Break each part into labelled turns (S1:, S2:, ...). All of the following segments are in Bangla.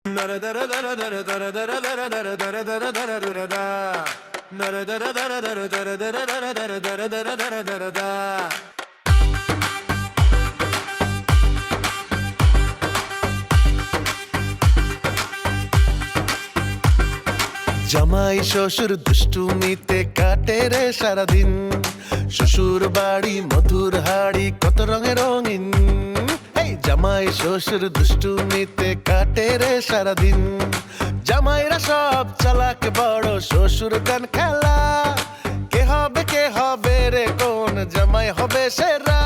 S1: জামাই শ্বশুর দুষ্টুমিতে কাটে রে সারাদিন, শ্বশুর বাড়ি মধুর হাড়ি কত রঙে রঙিন। এই জামাই শ্বশুর দুষ্টুমিতে কাটে রে সারাদিন, জামাইরা সব চালাক বড় শ্বশুর গান খেলা। কে হবে রে কোন জামাই হবে সেরা,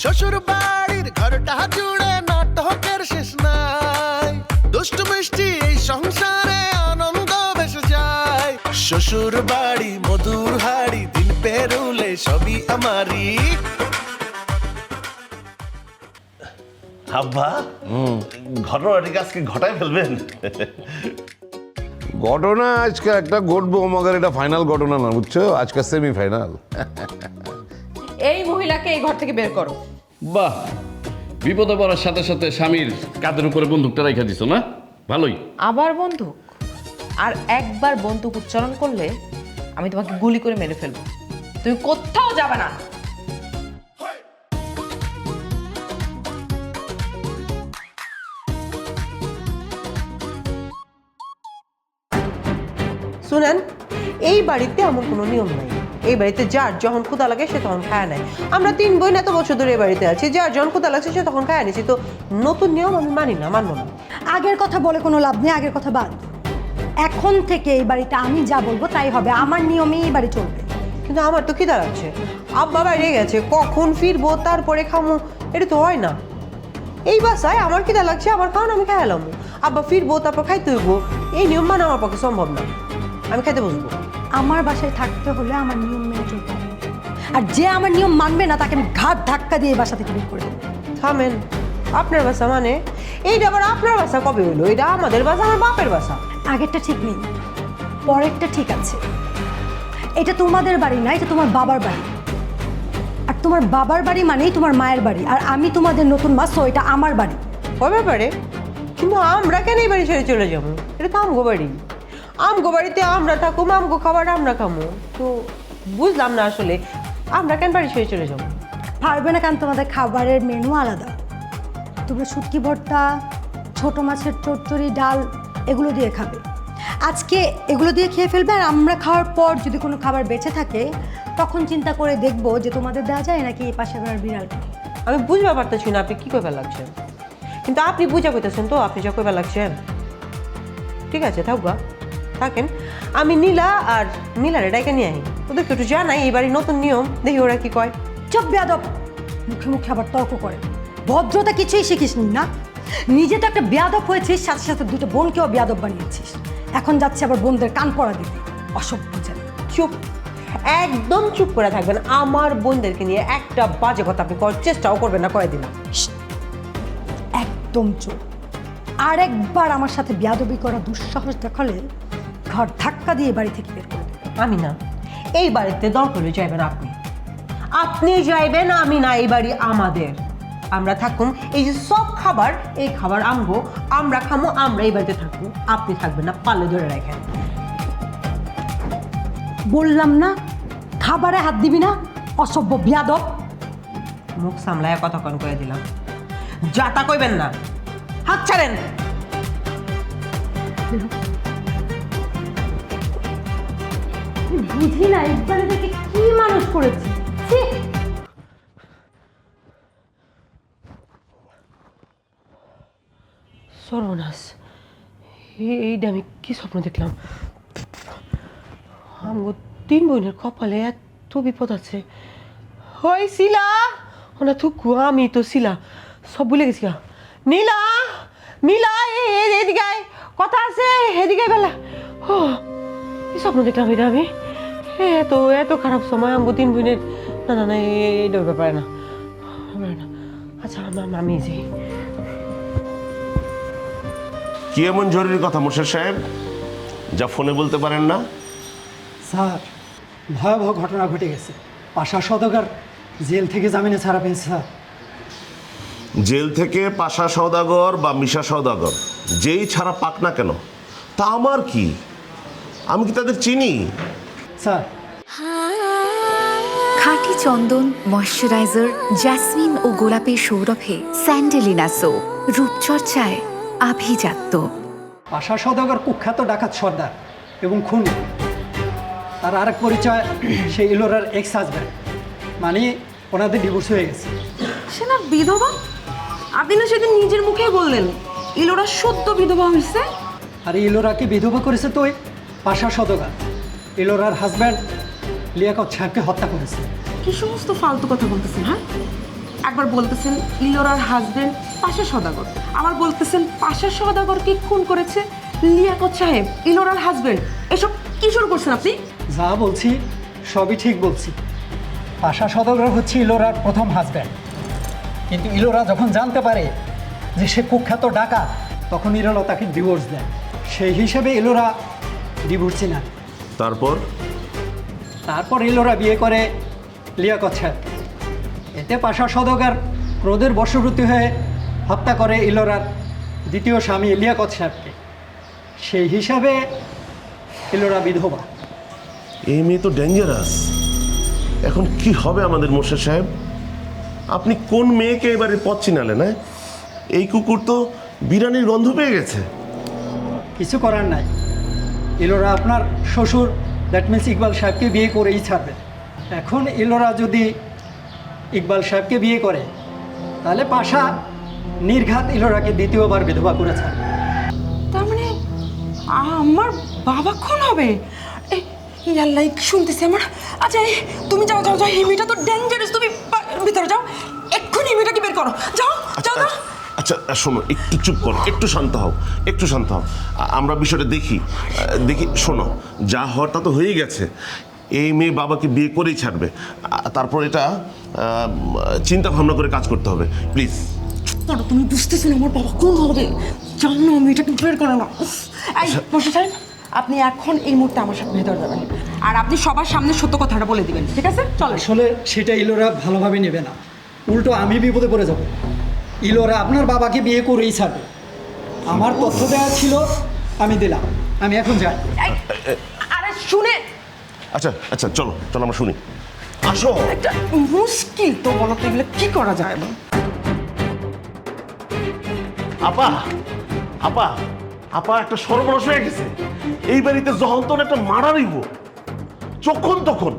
S1: শ্বশুর বাড়ির ঘরটা জুড়ে নাটকের শেষ নাই। দুষ্টু মিষ্টি এই সংসারে আনন্দ বেসে যায়, শ্বশুর বাড়ি মধুর হাড়ি দিন পেরুলে সবই আমারই।
S2: আব্বা ঘটনাটিকে আজকে ঘটায় ফেলবেন?
S3: ঘটনা আজকে একটা ঘটবো, মগার এটা ফাইনাল ঘটনা না, বুঝছো? আজকে সেমিফাইনাল।
S4: এই মহিলাকে এই ঘর থেকে বের করো।
S5: বাহ, বিপদে পড়ার সাথে সাথে স্বামীর কাঁধের উপরে বন্দুকটা রেখে দিছো না? ভালোই।
S4: আবার বন্দুক? আর একবার বন্দুক উচ্চারণ করলে আমি তোমাকে গুলি করে মেরে ফেলবো। তুমি কোথাও যাবে না।
S6: শুনেন, এই বাড়িতে এমন কোনো নিয়ম নাই। এই বাড়িতে যার যখন ক্ষুধা লাগে সে তখন খায় নাই। আমরা 3 বোন এত বছর ধরে এই বাড়িতে আছি, যার যখন ক্ষুধা লাগছে সে তখন খায় নিছি। তো নতুন নিয়ম আমি মানি না, মানবো না।
S7: আগের কথা বলে কোনো লাভ নেই, আগের কথা বাদ। এখন থেকে এই বাড়িতে আমি যা বলবো তাই হবে, আমার নিয়মেই এই বাড়ি চলবে।
S6: কিন্তু আমার তো খিদা লাগছে, আব্বা বাইরে গেছে, কখন ফিরবো তারপরে খামো, এটা তো হয় না। এই বাসায় আমার খিদা লাগছে, আমার খাওয়ান আমি খাই এলাম, আব্বা ফিরবো তারপর খাইতে হইব, এই নিয়ম মানা আমার পক্ষে সম্ভব না। আমি খাইতে বসবো।
S7: আমার বাসায় থাকতে হলে আমার নিয়ম মেনে চলতে হবে, আর যে আমার নিয়ম মানবে না তাকে আমি ঘাট ধাক্কা দিয়ে এই বাসা থেকে বের করে দেবো।
S6: থামেন, আপনার বাসা মানে? এইটা আবার আপনার বাসা কবে হইলো? এটা আমাদের বাসা, আমার বাপের বাসা।
S7: আগেরটা ঠিক নেই, পরেরটা ঠিক আছে। এটা তোমাদের বাড়ি না, এটা তোমার বাবার বাড়ি। আর তোমার বাবার বাড়ি মানেই তোমার মায়ের বাড়ি, আর আমি তোমাদের নতুন মা, সো এটা আমার বাড়ি।
S6: ওই ব্যাপারে কিন্তু আমরা কেন এই বাড়ি ছেড়ে চলে যাবো? এটা তো আমগো বাড়ি, আমগো বাড়িতে আমরা থাকুম, আমগো খাবার আমরা খামো। তো বুঝলাম না আসলে আমরা কেন বাড়ি ছেড়ে চলে যাবো?
S7: পারবে না, কারণ তোমাদের খাবারের মেনু আলাদা। তোমরা শুটকি ভর্তা, ছোট মাছের চচ্চড়ি, ডাল এগুলো দিয়ে খাবে। আজকে এগুলো দিয়ে খেয়ে ফেলবে, আর আমরা খাওয়ার পর যদি কোনো খাবার বেঁচে থাকে তখন চিন্তা করে দেখবো যে তোমাদের দেওয়া যায় নাকি এই পাশে বেড়ার বিড়ালকে।
S6: আমি বুঝতে পারতেছি না আপনি কী করবার লাগছেন, কিন্তু আপনি বুঝা করতেছেন তো আপনি যা করবার লাগছেন। ঠিক আছে, থাকবা, থাকেন। আমি নীলা আর নীলারে ডাইকে নিয়ে আহি, ওদেরকে একটু জানাই এই বাড়ির নতুন নিয়ম, দেখি ওরা কি কয়।
S7: চুপ বেয়াদব, মুখে মুখে আবার তর্ক করে। ভদ্রতা কিছুই শিখিসনি না, নিজে তো একটা বেয়াদব হয়েছিস, সাথে সাথে দুটো বোনকেও বেয়াদব বানিয়েছিস। এখন যাচ্ছে আবার বোনদের কান পড়া দিতে, অসভ্য যেন।
S6: চুপ, একদম চুপ করে থাকবেন। আমার বোনদেরকে নিয়ে একটা বাজে কথা আপনি করার চেষ্টাও করবেন না, কয়ে দিলাম।
S7: একদম চুপ। আর একবার আমার সাথে বেয়াদবি করা দুঃসাহস দেখালে ঘর ধাক্কা দিয়ে বাড়ি থেকে বের করে দেবে।
S6: আমি না, এই বাড়িতে দরকার হলে যাইবেন আপনি, আপনি যাইবেন, আমি না। এই বাড়ি আমাদের, আমরা থাকুম। এই যে সব খাবার, এই খাবার আমগো, আমরা খামো, আমরা এই বাড়িতে থাকবো। আপনি থাকবেন না, পালে ধরে রাখেন।
S7: বললাম না খাবারে হাত দিবি না, অসভ্য বেয়াদব।
S6: মুখ সামলায় কতক্ষণ করে দিলাম, যাতা কইবেন না, হাত ছাড়েন।
S7: বুঝি না একবার এদেরকে কি মানুষ করেছে।
S6: সর্বনাশ, এইটা আমি কি স্বপ্ন দেখলাম? আমগো 3 বোনের কপালে এত বিপদ আছে। হয় শিলা, ওনা থুকু, আমি তো শিলা, সব ভুলে গেছি। নীলা, নীলা, এদিকে আয়, কথা আছে, এদিকে বেলা। ও কি স্বপ্ন দেখলাম এটা আমি? এত এত খারাপ সময় আমগো 3 বোনের। না না না, এইটা ব্যাপারে না। আচ্ছা আমি যাই।
S2: কি এমন জরুরি কথা মোর্শেদ সাহেব যা ফোনে বলতে পারেন না?
S8: স্যার, ভয়াবহ ঘটনা ঘটে গেছে। পাশা সওদাগর জেল থেকে জামিনে ছাড়া পেয়েছে স্যার।
S2: জেল থেকে পাশা সওদাগর বা মিশা সওদাগর যেই ছাড়া পাক না কেন, তা আমার কি? আমি কি তাদের চিনি?
S8: স্যার
S9: খাঁটি চন্দন, ময়শ্চারাইজার, জ্যাসমিন ও গোলাপের সৌরভে স্যান্ডেলিনা সো, রূপচর্চায় আভিজাত্য।
S8: পাশা সওদাগর কুখ্যাত ডাকাত সর্দার এবং খুনি। তার আরেক পরিচয় সেই ইলোরার এক্স হাজব্যান্ড, মানে ওনাদের ডিভোর্স হয়ে গেছে।
S6: সে না বিধবা? আপনি না সেদিন নিজের মুখেই বললেন ইলোরা সদ্য বিধবা হয়েছে।
S8: আর ইলোরাকে বিধবা করেছে তো ওই পাশা সওদাগর। ইলোরার হাজব্যান্ড লিয়াকত সাহেবকে হত্যা করেছে।
S6: কি সমস্ত ফালতু কথা বলতেছেন? হ্যাঁ, একবার বলতেছেন ইলোরার হাজবেন্ড পাশা সওদাগর, আবার বলতেছেন পাশা সওদাগরকে খুন করেছে লিয়াকত সাহেব, ইলোরার হাজবেন্ড। এসব কি শুরু করছেন আপনি?
S8: যা বলছি সবই ঠিক বলছি। পাশা সওদাগর হচ্ছে ইলোরার প্রথম হাজব্যান্ড, কিন্তু ইলোরা যখন জানতে পারে যে সে কুখ্যাত ডাকাত, তখন ইলোরা তাকে ডিভোর্স দেয়। সেই হিসেবে ইলোরা ডিভোর্সি না। তারপর ইলোরা বিয়ে করে লিয়াকত সাহেবকে। এতে পাশা সওদাগর ক্রোধের বশবর্তী হয়ে হত্যা করে ইলোরার দ্বিতীয় স্বামী লিয়াকত সাহেবকে। সেই হিসাবে ইলোরা বিধবা।
S2: এই মেয়ে তো ডেঞ্জারাস। এখন কি হবে আমাদের মোর্শেদ সাহেব? আপনি কোন মেয়েকে এবারে পথ চিনালেন? হ্যাঁ, এই কুকুর তো বিরিয়ানির গন্ধ পেয়ে গেছে।
S8: কিছু করার নাই, ইলোরা আপনার শ্বশুর দ্যাট মিন্স ইকবাল সাহেবকে বিয়ে করেই ছাড়বে। এখন ইলোরা যদি ইকবাল সাহেবকে বিয়ে করে, তাহলে পাশা নির্ঘাত ইলোরাকে দ্বিতীয়বার বিধবা করে ছাড়বে।
S6: তার মানে আমার বাবা খুন হবে? ইয়াল্লাই শুনতেছি আমার। আচ্ছা তুমি যাও যাও যাও, এই মেয়েটা তো ডেঞ্জারাস। তুমি ভিতরে যাও, এক্ষুনি এই মেয়েটাকে বের করো। যাও যাও যাও।
S2: আচ্ছা শোনো, একটু চুপ করো, একটু শান্ত হও, একটু শান্ত হও। আমরা বিষয়টা দেখি। শোনো, যা হওয়ার তা তো হয়েই গেছে। এই মেয়ে বাবাকে বিয়ে করেই ছাড়বে। তারপর এটা চিন্তা ভাবনা করে কাজ করতে হবে, প্লিজ।
S6: তুমি বুঝতেছো না আমার বাবা খুন হবে? জানো মেয়েটাকে বের করো না। এই বসে সাহেব, আপনি এখন এই মুহূর্তে আমার সাথে ভেতরে যাবেন, আর আপনি সবার সামনে সত্য কথাটা বলে দিবেন, ঠিক আছে? চলো।
S8: আসলে সেটা ইলোরা ভালোভাবে নেবে না, উল্টো আমি বিপদে পড়ে যাব। ইলোরা আপনার বাবাকে বিয়ে করেই ছাড়বে। আমার তথ্য দেওয়া ছিল, আমি দিলাম। আমি এখন যাই।
S6: আরে শুনে,
S2: আচ্ছা আচ্ছা, চলো চলো আমরা শুনি। আসো।
S6: একটা মুশকিল তো, বলো তো এগুলো কি করা যায়?
S2: আপা আপা আপা, একটা সর্বনাশ হয়ে গেছে। এই বাড়িতে যখন তখন একটা মারা রইব, যখন তখন।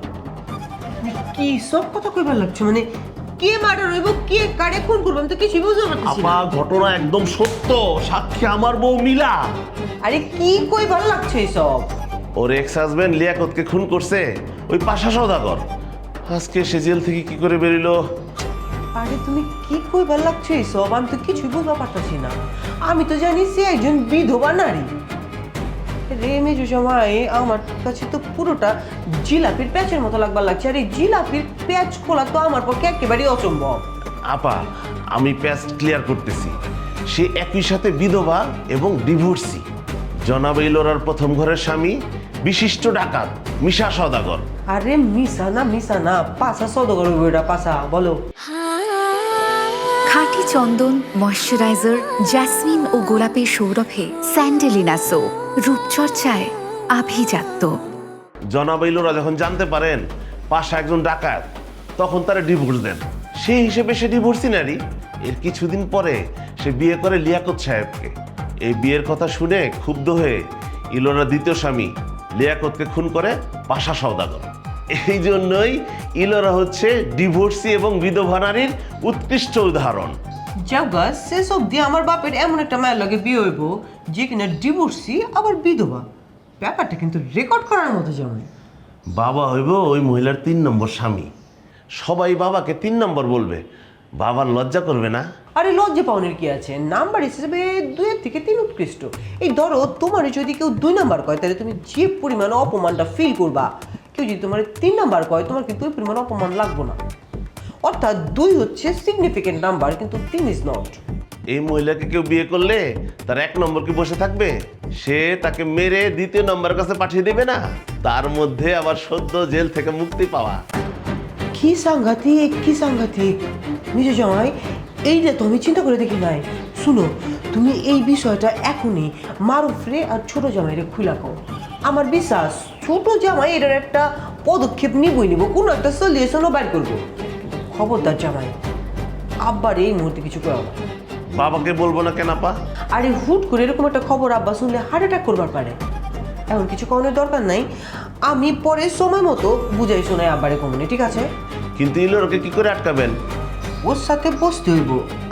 S6: কি সব কথা কইবার লাগছে? মানে কে মার্ডার হইব, কে কারে খুন করব, আমি তো কিছু বুঝতে পারতেছি না।
S2: আপা, ঘটনা একদম সত্য, সাক্ষী আমার বউ মিলা।
S6: আরে কি কইবার লাগছে এসব?
S2: ওর এক্স হাজবেন্ড লিয়াকতকে খুন করছে ওই পাশা সওদাগর। আজকে সে জেল থেকে কি করে বেরিলো?
S6: আরে তুমি কি কইবার লাগছে এসব? আমি তো কিছু বুঝতে পারতেছি না। আমি তো জানি সে একজন বিধবা নারী। রে মেজু জামাই, আমার কাছে তো পুরোটা জিলাপির প্যাচের মতো লাগবার লাগছে। আর এই জিলাপির প্যাচ খোলা তো আমার পক্ষে একেবারেই অসম্ভব।
S2: আপা, আমি প্যাচ ক্লিয়ার করতেছি। সে একই সাথে বিধবা এবং ডিভোর্সি। জনাব ইলোরার প্রথম ঘরের স্বামী বিশিষ্ট ডাকাত মিশা সওদাগর।
S6: আরে মিশা না, পাশা সওদাগর হইব। এটা পাশা বলো।
S9: খাঁটি চন্দন, ময়শ্চারাইজার, জ্যাসমিন ও গোলাপের সৌরভে স্যান্ডেলিনা সো, রূপচর্চায় আভিজাত্য।
S2: জনাব ইলোরা যখন জানতে পারেন পাশা একজন ডাকাত, তখন তারা ডিভোর্স দেন। সেই হিসেবে সে ডিভোর্সি নারী। এর কিছুদিন পরে সে বিয়ে করে লিয়াকত সাহেবকে। এই বিয়ের কথা শুনে ক্ষুব্ধ হয়ে ইলোরা দ্বিতীয় স্বামী লিয়াকতকে খুন করে পাশা সওদাগর। এই জন্যই ইলোরা হচ্ছে ডিভোর্সি এবং বিধবা নারীর উৎকৃষ্ট উদাহরণ।
S6: যাওগা শেষ অব্দি আমার বাপের এমন একটা মায়ের লগে বিয়ে হইব যে কিনা ডিভোর্সি আবার বিধবা। ব্যাপারটা কিন্তু রেকর্ড করার মতো জামাই।
S2: বাবা হইব ওই মহিলার 3 নম্বর স্বামী। সবাই বাবাকে 3 নম্বর বলবে। বাবার লজ্জা করবে না?
S6: আরে লজ্জা পাওনের কি আছে? নাম্বার হিসেবে 2 থেকে 3 উৎকৃষ্ট। এই ধরো তোমার যদি কেউ 2 নাম্বার কয়, তাহলে তুমি যে পরিমাণ অপমানটা ফিল করবা, কেউ যদি তোমার 3 নাম্বার কয়, তোমার কিন্তু ওই পরিমাণ অপমান লাগবো না। অর্থাৎ 2 হচ্ছে সিগনিফিকেন্ট নাম্বার, কিন্তু 3 ইজ নট।
S2: এই মহিলাকে কেউ বিয়ে করলে তার 1 নম্বর কি বসে থাকবে? সে তাকে মেরে দ্বিতীয় নম্বরের কাছে পাঠিয়ে দেবে না? তার মধ্যে আবার সদ্য জেল থেকে মুক্তি পাওয়া।
S6: কি সাংঘাতিক, কি সাংঘাতিক। নিজে জামাই, এইটা তো আমি চিন্তা করে দেখি নাই। শুনো, তুমি এই বিষয়টা এখনই মারুফরে আর ছোট জামাইরে খুলে কও। আমার বিশ্বাস ছোট জামাই এটার একটা পদক্ষেপ নিব কোনো একটা সলিউশনও বাইর করবো। খবরদার জামাই, আব্বার এই মুহূর্তে কিছু করো না।
S2: বাবাকে বলবো না কেন আপা?
S6: আরে হুট করে এরকম একটা খবর আব্বা শুনলে হার্ট অ্যাটাক করবার পারে। এখন কিছু করানোর দরকার নাই, আমি পরে সময় মতো বুঝাই শোনাই আব্বারে কমনে, ঠিক আছে?
S2: কিন্তু ইলোরাকে কি করে আটকাবেন?
S6: ওর সাথে বসতে হইব,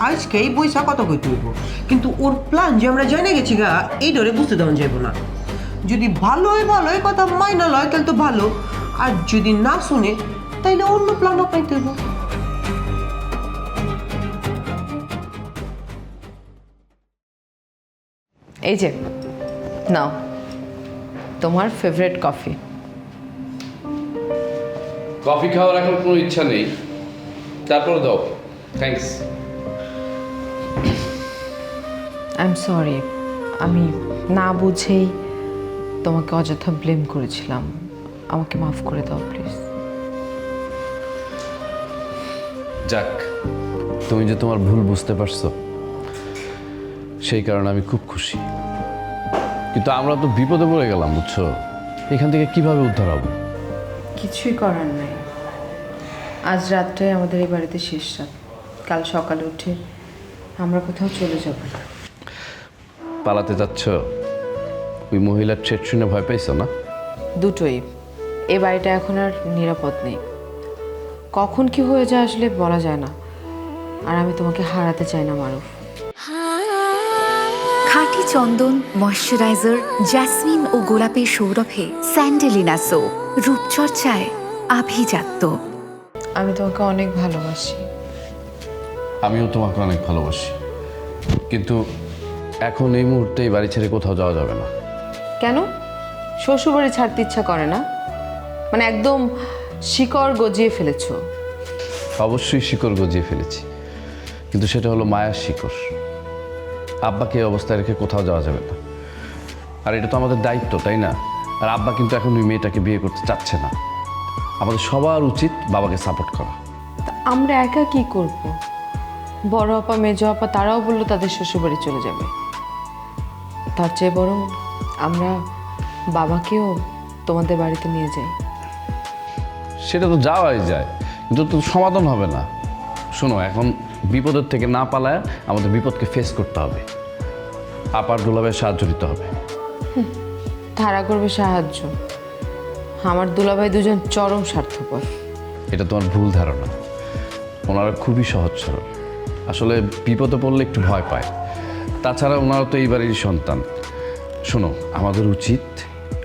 S6: আজকেই বইসা কথা কইতে হইব, কিন্তু ওর প্ল্যান যে আমরা জেনে গেছি গা এই ডরে বুঝতে দেওয়া যাইব না। যদি ভালোই কথা মাইনা লয় তাহলে তো ভালো, আর যদি না শুনে তাইলে অন্য প্ল্যান আপাইতে হইব।
S4: এই যে নাও তোমার ফেভারিট কফি।
S5: কফি খাওয়ার এখন কোনো ইচ্ছা নেই, তারপরে দাও। থ্যাঙ্কস।
S4: আই এম সরি, আমি না বুঝেই তোমাকে অযথা ব্লেম করেছিলাম, আমাকে মাফ করে দাও প্লিজ।
S5: যাক, তুমি যে তোমার ভুল বুঝতে পারছো সেই কারণে আমি খুব খুশি। কিন্তু আমরা তো বিপদে পড়ে গেলাম, বুঝছো? এখান থেকে কিভাবে উদ্ধার হবো?
S4: কিছুই করার নাই, আজ রাতটাই আমাদের এই বাড়িতে শেষ রাত। কাল সকালে উঠে আমরা কোথাও চলে যাব।
S5: পালাতে যাচ্ছ? ওই মহিলার থ্রেট শুনে ভয় পাইছো না?
S4: দুটোই। এই বাড়িটা এখন আর নিরাপদ নেই, কখন কি হয়ে যায় আসলে বলা যায় না। আর আমি তোমাকে হারাতে চাই না মারুফ।
S9: খাঁটি চন্দন, ময়শ্চারাইজার, জেসমিন ও গোলাপের সৌরভে স্যান্ডেলিনা সো, রূপচর্চায় আভিজাত্য।
S4: আমি তোমাকে অনেক ভালোবাসি।
S5: আমিও তোমাকে অনেক ভালোবাসি, কিন্তু এখন এই মুহূর্তে এই বাড়ি ছেড়ে কোথাও যাওয়া যাবে না।
S4: কেন? শ্বশুরবাড়ি ছাড়তে ইচ্ছা করে না? মানে একদম শিকড় গজিয়ে ফেলেছো?
S5: অবশ্যই শিকড় গজিয়ে ফেলেছি, কিন্তু সেটা হলো মায়ার শিকড়। আব্বাকে এই অবস্থায় রেখে কোথাও যাওয়া যাবে না, আর এটা তো আমাদের দায়িত্ব, তাই না? আর আব্বা কিন্তু এখন ওই মেয়েটাকে বিয়ে করতে চাচ্ছে না। আমাদের সবার উচিত বাবাকে সাপোর্ট করা।
S4: তা আমরা একা কি করব? বড় আপা, মেজো আপা তারাও বললো তাদের শ্বশুরবাড়ি চলে যাবে। তার চেয়ে বরং আমরা বাবাকেও তোমাদের বাড়িতে নিয়ে যাই।
S5: সেটা তো যাওয়াই যায়, কিন্তু তো সমাধান হবে না। শোনো, এখন বিপদের থেকে না পালায় আমাদের বিপদকে ফেস করতে হবে। আপার দুলাভাইয়ের সাহায্য নিতে হবে।
S4: ধারা করবে সাহায্য? আমার দুলাভাই দুজন চরম স্বার্থপর।
S5: এটা তোমার ভুল ধারণা। ওনারা খুবই সহজ সরল, আসলে বিপদে পড়লে একটু ভয় পায়। তাছাড়া ওনারা তো এই বাড়ির সন্তান। শোনো, আমাদের উচিত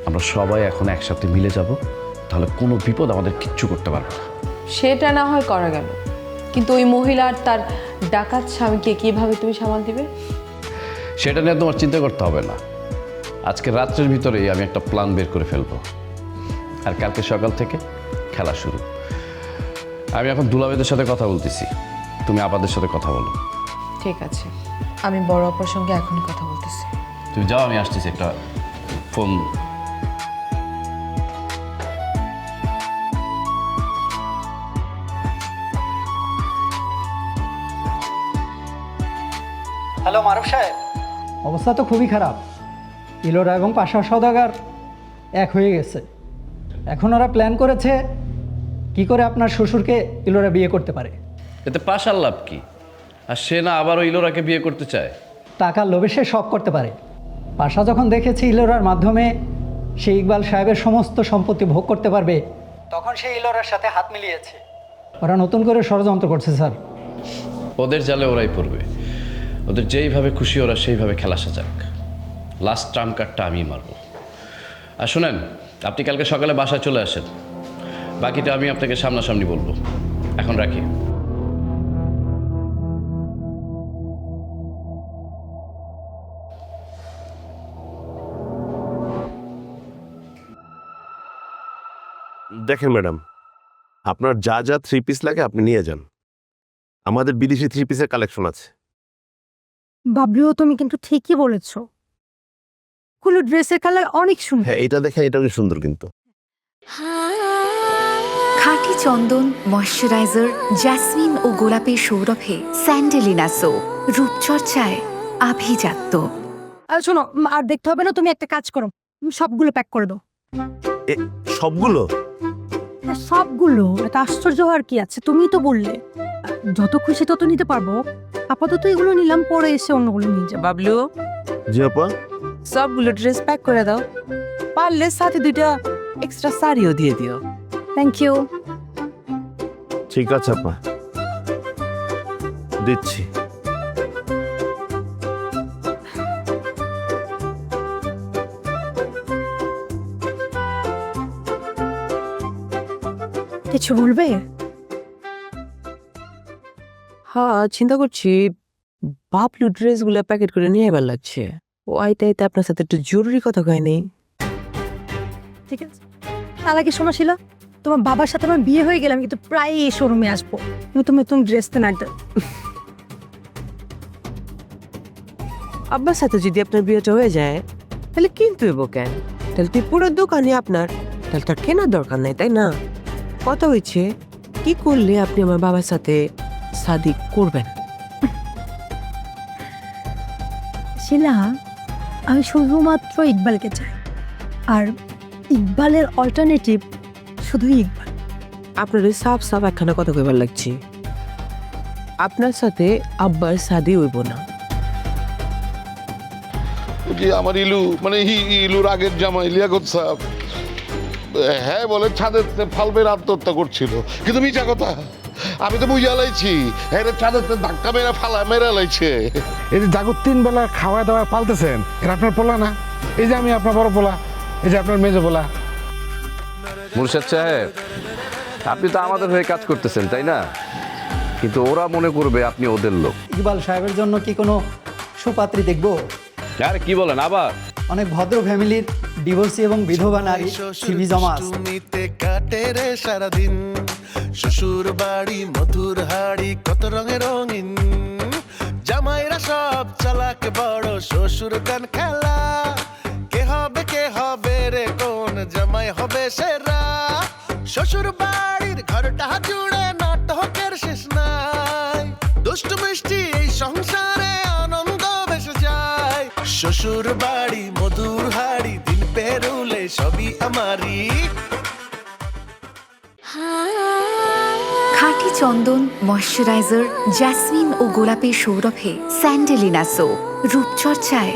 S5: আমরা সবাই এখন একসাথে মিলে যাব, তাহলে কোনো বিপদ আমাদের কিচ্ছু করতে পারবে না।
S4: সেটা না হয় করা গেল, কিন্তু ওই মহিলা আর তার ডাকাত স্বামীকে কিভাবে তুমি সামাল দিবে?
S5: সেটা নিয়ে তোমার চিন্তা করতে হবে না। আজকে রাত্রের ভিতরেই আমি একটা প্ল্যান বের করে ফেলবো, আর কালকে সকাল থেকে খেলা শুরু। আমি এখন দুলাভাইদের সাথে কথা বলতেছি, তুমি আপাদের সাথে কথা বলো।
S4: ঠিক আছে, আমি বড় অপার সঙ্গে এখনই কথা বলতেছি।
S5: তুমি যাও, আমি আসতেছি। একটা ফোন।
S8: হ্যালো মারুফ সাহেব, অবস্থা তো খুবই খারাপ। ইলোরা এবং পাশা সওদাগর এক হয়ে গেছে। এখন ওরা প্ল্যান করেছে কি করে আপনার শ্বশুরকে ইলোরা বিয়ে করতে পারে।
S5: এতে পাশার লাভ কি? আর সে না আবারও ইলোরাকে বিয়ে করতে চায়?
S8: টাকার লোভে সে সব করতে পারে। পাশা যখন দেখেছে ইলোরার মাধ্যমে সে ইকবাল সাহেবের সমস্ত সম্পত্তি ভোগ করতে পারবে, তখন সে ইলোরার সাথে হাত মিলিয়েছে। ওরা নতুন করে ষড়যন্ত্র করছে স্যার।
S5: ওদের জালে ওরাই পড়বে। ওদের যেইভাবে খুশি ওরা সেইভাবে খেলা সাজাক। লাস্ট ট্রাম্প কার্ডটা আমিই মারব। আর শোনেন, আপনি কালকে সকালে বাসায় চলে আসেন, বাকিটা আমি আপনাকে সামনাসামনি বলবো। এখন রাখি।
S2: দেখেন ম্যাডাম, আপনার যা যা 3 পিস লাগে আপনি নিয়ে যান। আমাদের বিদেশি 3 পিসের কালেকশন আছে।
S7: বাবলু, তুমি কিন্তু ঠিকই বলেছো, কুলো ড্রেসের কালার অনেক সুন্দর।
S2: হ্যাঁ, এটা দেখেন, এটাও সুন্দর কিন্তু।
S9: খাঁটি চন্দন, ময়শ্চারাইজার, জেসমিন ও গোলাপের সৌরভে স্যান্ডেলিনা সো, রূপচর্চায় আভিজাত্য।
S7: শোনো, আর দেখতে হবে না, তুমি একটা কাজ করো, তুমি সবগুলো প্যাক করে দাও।
S1: সবগুলো?
S7: হ্যাঁ, সবগুলো। এটা আশ্চর্য হওয়ার কি আছে, তুমিই তো বললে যত খুশি তত নিতে পারবো। আপাতত এগুলো নিলাম, পরে এসে অন্যগুলো নিয়ে যাবো।
S10: বাবলু,
S1: জি আপা।
S10: সবগুলো ড্রেস প্যাক করে দাও, পারলে সাথে 2টা এক্সট্রা শাড়িও দিয়ে দিও।
S7: Thank you.
S1: ঠিক আছে আপা, দিচ্ছি।
S7: কিছু বলবে?
S10: হ্যাঁ, চিন্তা করছি বাবলু ড্রেসগুলো প্যাকেট করে নিয়ে এবার লাগছে। ও আইতে আইতে আপনার সাথে একটু জরুরি কথা কয়নি।
S7: ঠিক আছে, তার আগে শোনো ছিল, তোমার বাবার সাথে আমার বিয়ে হয়ে গেলাম, কিন্তু প্রায় এই শোরুমে আসবো, নতুন নতুন ড্রেস তো একটা।
S10: আব্বার সাথে যদি আপনার বিয়েটা হয়ে যায় তাহলে কিনতে হইব কেন? তাহলে তুই পুরো দোকানে আপনার, তাহলে তার কেনার দরকার নাই, তাই না? কথা হয়েছে কি করলে আপনি আমার বাবার সাথে শাদি করবেন?
S7: শিলা, আমি শুধুমাত্র ইকবালকে চাই, আর ইকবালের অল্টারনেটিভ শুধু ইকবাল।
S10: আপনার ওই সাফ সাফ একখানা কথা কইবার লাগছে, আপনার সাথে আব্বার শাদি হইব না।
S3: যে আমার ইলু মানে ইলুর আগের জামাই লিয়াকত সাহেব, হ্যাঁ বলে ছাদের ফালবের আত্মহত্যা করছিল, কিন্তু মিছা কথা। আমি তো বুঝে লাইছি হ্যাঁ ছাদের ধাক্কা মেরে ফালা মেরে লাইছে।
S11: এই যে জাগত 3 বেলা খাওয়া দাওয়া পালতেছেন, এটা আপনার পোলা না? এই যে আমি আপনার বড় পোলা, এই যে আপনার মেজো পোলা।
S5: মুর্শেদ সাহেব, আপনি তো আমাদের হয়ে কাজ করতেছেন, তাই না? কিন্তু ওরা মনে করবে আপনি ওদের লোক।
S8: ইকবাল সাহেবের জন্য কি কোনো সুপাত্রী দেখবো?
S5: আরে কি বলেন আবার?
S8: অনেক ভদ্র ফ্যামিলির ডিভোর্সি এবং বিধবা নারী সিভি জমা আছে।
S1: জুমিতে কাটে রে সারাদিন, শ্বশুর বাড়ি মধুর হাড়ি কত রঙে রঙিন, জামাইরা সব চালাক বড়, শ্বশুর গান খেলা, কে হবে রে কোন জামাই হবে সেরা, শ্বশুর বাড়ির ঘরটা জুড়ে নাটকের শেষ নাই, দুষ্টু মিষ্টি এই সংসারে আনন্দ বেসে যায়, শ্বশুর বাড়ি মধুর হাড়ি দিন পেরুলে সবই আমারই।
S9: খাঁটি চন্দন ময়শ্চারাইজার, জ্যাসমিন ও গোলাপের সৌরভে স্যান্ডেলিনা সো, রূপচর্চায়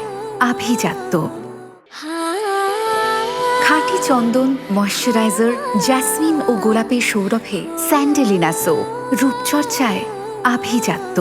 S9: আভিজাত্য। খাঁটি চন্দন ময়শ্চারাইজার, জ্যাসমিন ও গোলাপের সৌরভে স্যান্ডেলিনা সো, রূপচর্চায় আভিজাত্য।